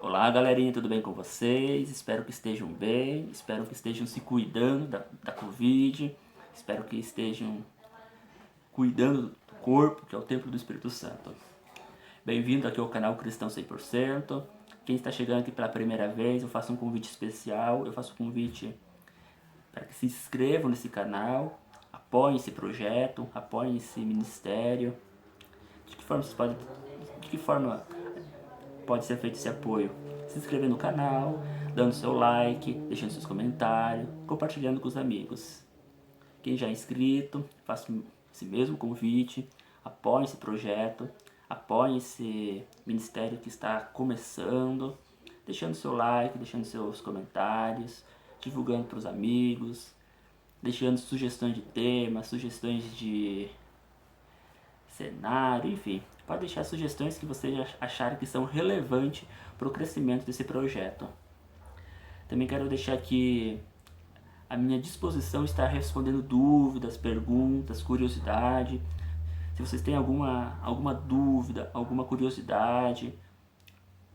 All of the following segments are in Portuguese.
Olá, galerinha, tudo bem com vocês? Espero que estejam bem, espero que estejam se cuidando da Covid, espero que estejam cuidando do corpo, que é o templo do Espírito Santo. Bem-vindo aqui ao canal Cristão 100%. Quem está chegando aqui pela primeira vez, eu faço um convite especial, eu faço um convite para que se inscrevam nesse canal, apoiem esse projeto, apoiem esse ministério. De que forma pode ser feito esse apoio? Se inscrevendo no canal, dando seu like, deixando seus comentários, compartilhando com os amigos. Quem já é inscrito, faça esse mesmo convite, apoie esse projeto, apoie esse ministério que está começando, deixando seu like, deixando seus comentários, divulgando para os amigos, deixando sugestões de temas, sugestões de cenário, enfim. Pode deixar sugestões que vocês acharem que são relevantes para o crescimento desse projeto. Também quero deixar aqui a minha disposição está respondendo dúvidas, perguntas, curiosidade. Se vocês têm alguma dúvida, alguma curiosidade,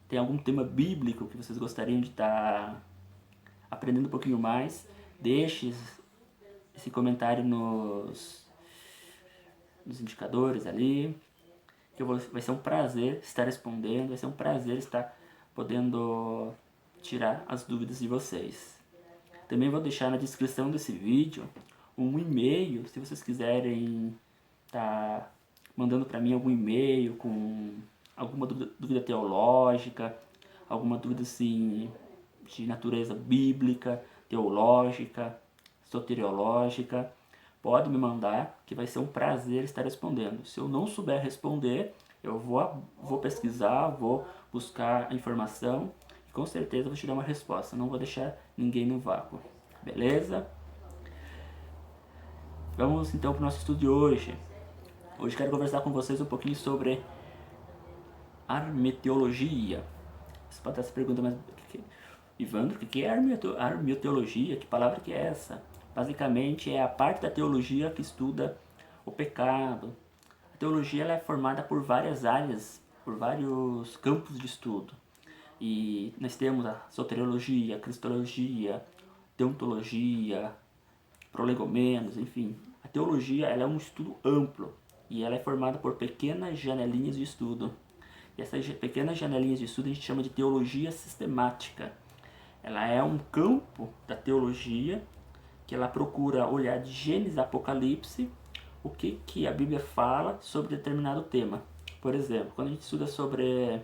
tem algum tema bíblico que vocês gostariam de estar aprendendo um pouquinho mais, deixe esse comentário nos indicadores ali, que vai ser um prazer estar respondendo, vai ser um prazer estar podendo tirar as dúvidas de vocês. Também vou deixar na descrição desse vídeo um e-mail, se vocês quiserem estar mandando para mim algum e-mail com alguma dúvida teológica, alguma dúvida assim de natureza bíblica, teológica, soteriológica, pode me mandar, que vai ser um prazer estar respondendo. Se eu não souber responder, eu vou pesquisar, vou buscar a informação e com certeza vou te dar uma resposta. Não vou deixar ninguém no vácuo. Beleza? Vamos então para o nosso estudo de hoje. Hoje quero conversar com vocês um pouquinho sobre armeteologia. Você pode estar se perguntando, mas Ivandro, o que é armeteologia? Que palavra que é essa? Basicamente é a parte da teologia que estuda o pecado. A teologia ela é formada por várias áreas, por vários campos de estudo. E nós temos a soteriologia, a cristologia, deontologia, prolegômenos, enfim. A teologia ela é um estudo amplo e ela é formada por pequenas janelinhas de estudo. E essas pequenas janelinhas de estudo a gente chama de teologia sistemática. Ela é um campo da teologia que ela procura olhar de Gênesis a Apocalipse o que a Bíblia fala sobre determinado tema. Por exemplo, quando a gente estuda sobre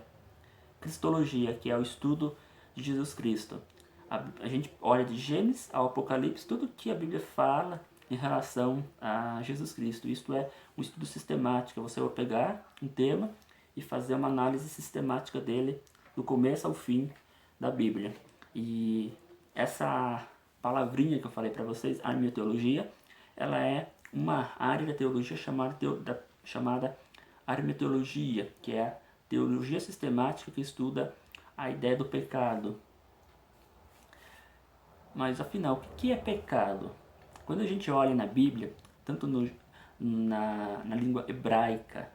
cristologia, que é o estudo de Jesus Cristo, a gente olha de Gênesis ao Apocalipse tudo que a Bíblia fala em relação a Jesus Cristo. Isto é um estudo sistemático. Você vai pegar um tema e fazer uma análise sistemática dele do começo ao fim da Bíblia. E essa palavrinha que eu falei para vocês, armeteologia, ela é uma área da teologia chamada armeteologia, que é a teologia sistemática que estuda a ideia do pecado. Mas afinal, o que é pecado? Quando a gente olha na Bíblia, tanto na língua hebraica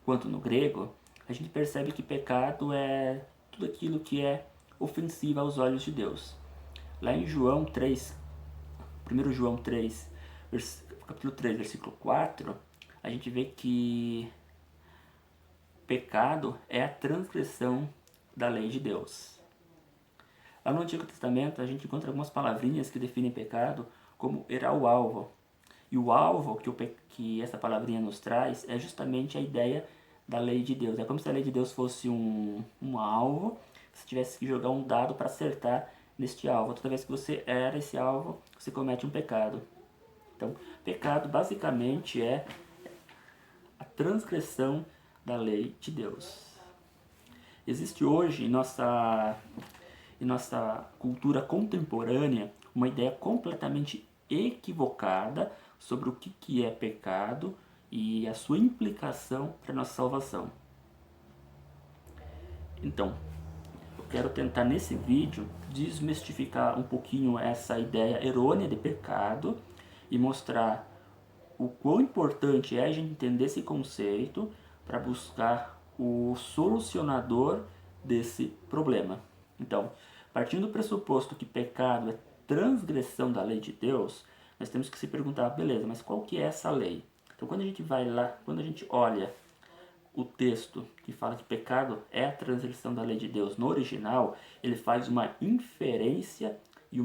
quanto no grego, a gente percebe que pecado é tudo aquilo que é ofensivo aos olhos de Deus. Lá em João 3, 1 João 3, capítulo 3, versículo 4, a gente vê que pecado é a transgressão da lei de Deus. Lá no Antigo Testamento a gente encontra algumas palavrinhas que definem pecado como errar o alvo. E o alvo que essa palavrinha nos traz é justamente a ideia da lei de Deus. É como se a lei de Deus fosse um alvo, você tivesse que jogar um dado para acertar neste alvo. Toda vez que você erra esse alvo, você comete um pecado. Então, pecado basicamente é a transgressão da lei de Deus. Existe hoje em nossa cultura contemporânea uma ideia completamente equivocada sobre o que é pecado e a sua implicação para a nossa salvação. Então, eu quero tentar nesse vídeo desmistificar um pouquinho essa ideia errônea de pecado e mostrar o quão importante é a gente entender esse conceito para buscar o solucionador desse problema. Então, partindo do pressuposto que pecado é transgressão da lei de Deus, nós temos que se perguntar, beleza, mas qual que é essa lei? Então, quando a gente vai lá, quando a gente olha o texto que fala que pecado é a transgressão da lei de Deus no original, ele faz uma inferência e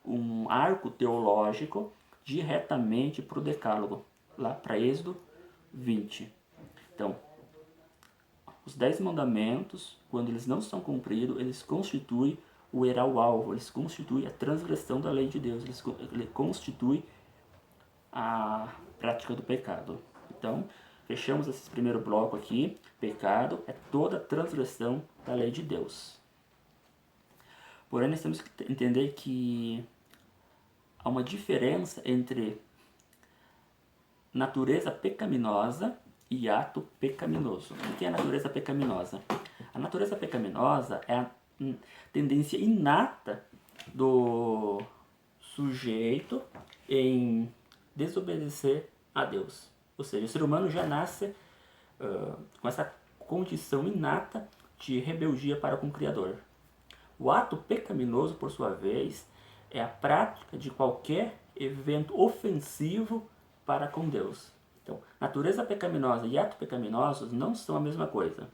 um arco teológico diretamente para o Decálogo, lá para Êxodo 20. Então, os 10 mandamentos, quando eles não são cumpridos, eles constituem o alvo, eles constituem a transgressão da lei de Deus, ele constitui a prática do pecado. Então, fechamos esse primeiro bloco aqui. Pecado é toda transgressão da lei de Deus. Porém, nós temos que entender que há uma diferença entre natureza pecaminosa e ato pecaminoso. O que é a natureza pecaminosa? A natureza pecaminosa é a tendência inata do sujeito em desobedecer a Deus. Ou seja, o ser humano já nasce com essa condição inata de rebeldia para com o Criador. O ato pecaminoso, por sua vez, é a prática de qualquer evento ofensivo para com Deus. Então, natureza pecaminosa e ato pecaminosos não são a mesma coisa.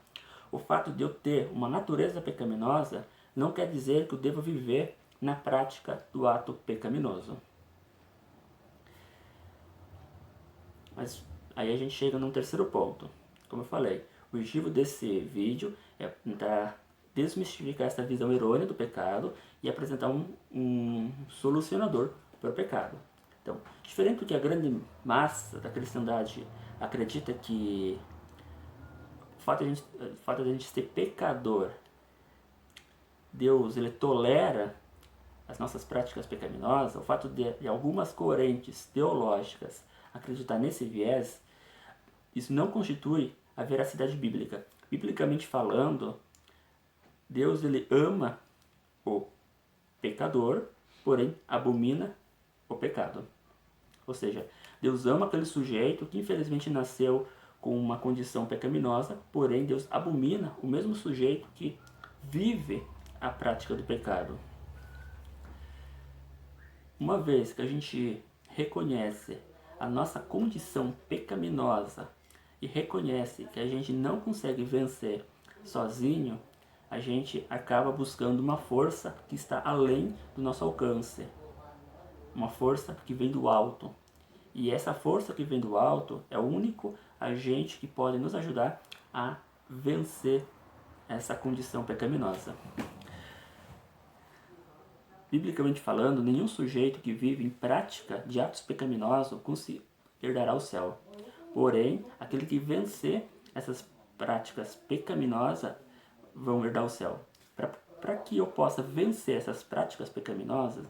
O fato de eu ter uma natureza pecaminosa não quer dizer que eu devo viver na prática do ato pecaminoso. Mas aí a gente chega num terceiro ponto. Como eu falei, o objetivo desse vídeo é tentar desmistificar essa visão errônea do pecado e apresentar um solucionador para o pecado. Então, diferente do que a grande massa da cristandade acredita que o fato de a gente ser pecador, Deus ele tolera as nossas práticas pecaminosas, o fato de algumas correntes teológicas acreditar nesse viés, isso não constitui a veracidade bíblica. Biblicamente falando, Deus ele ama o pecador, porém abomina o pecado. Ou seja, Deus ama aquele sujeito que infelizmente nasceu com uma condição pecaminosa, porém Deus abomina o mesmo sujeito que vive a prática do pecado. Uma vez que a gente reconhece a nossa condição pecaminosa e reconhece que a gente não consegue vencer sozinho, a gente acaba buscando uma força que está além do nosso alcance. Uma força que vem do alto. E essa força que vem do alto é o único agente que pode nos ajudar a vencer essa condição pecaminosa. Biblicamente falando, nenhum sujeito que vive em prática de atos pecaminosos herdará o céu. Porém, aquele que vencer essas práticas pecaminosas vão herdar o céu. Para que eu possa vencer essas práticas pecaminosas,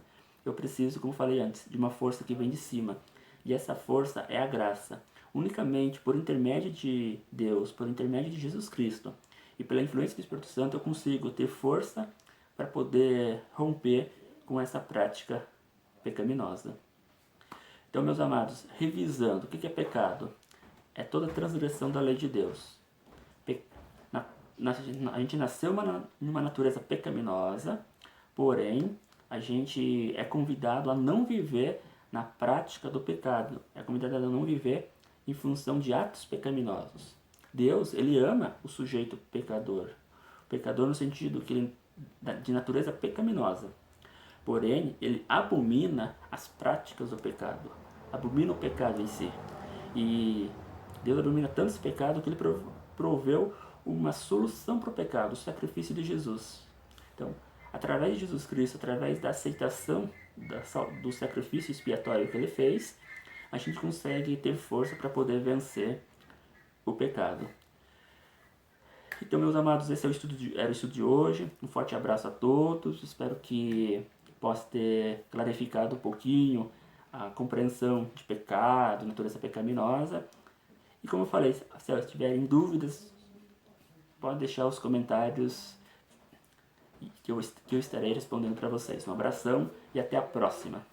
eu preciso, como falei antes, de uma força que vem de cima. E essa força é a graça. Unicamente por intermédio de Deus, por intermédio de Jesus Cristo e pela influência do Espírito Santo, eu consigo ter força para poder romper com essa prática pecaminosa. Então, meus amados, revisando, o que é pecado? É toda transgressão da lei de Deus. A gente nasceu numa natureza pecaminosa, porém, a gente é convidado a não viver na prática do pecado. É convidado a não viver em função de atos pecaminosos. Deus, ele ama o sujeito pecador. Pecador no sentido que ele, de natureza pecaminosa. Porém, ele abomina as práticas do pecado. Abomina o pecado em si. E Deus abomina tanto esse pecado que ele proveu uma solução para o pecado, o sacrifício de Jesus. Então, através de Jesus Cristo, através da aceitação do sacrifício expiatório que ele fez, a gente consegue ter força para poder vencer o pecado. Então, meus amados, esse era o estudo de hoje. Um forte abraço a todos. Espero que possa ter clarificado um pouquinho a compreensão de pecado, natureza pecaminosa. E como eu falei, se tiverem dúvidas, pode deixar os comentários que eu estarei respondendo para vocês. Um abração e até a próxima.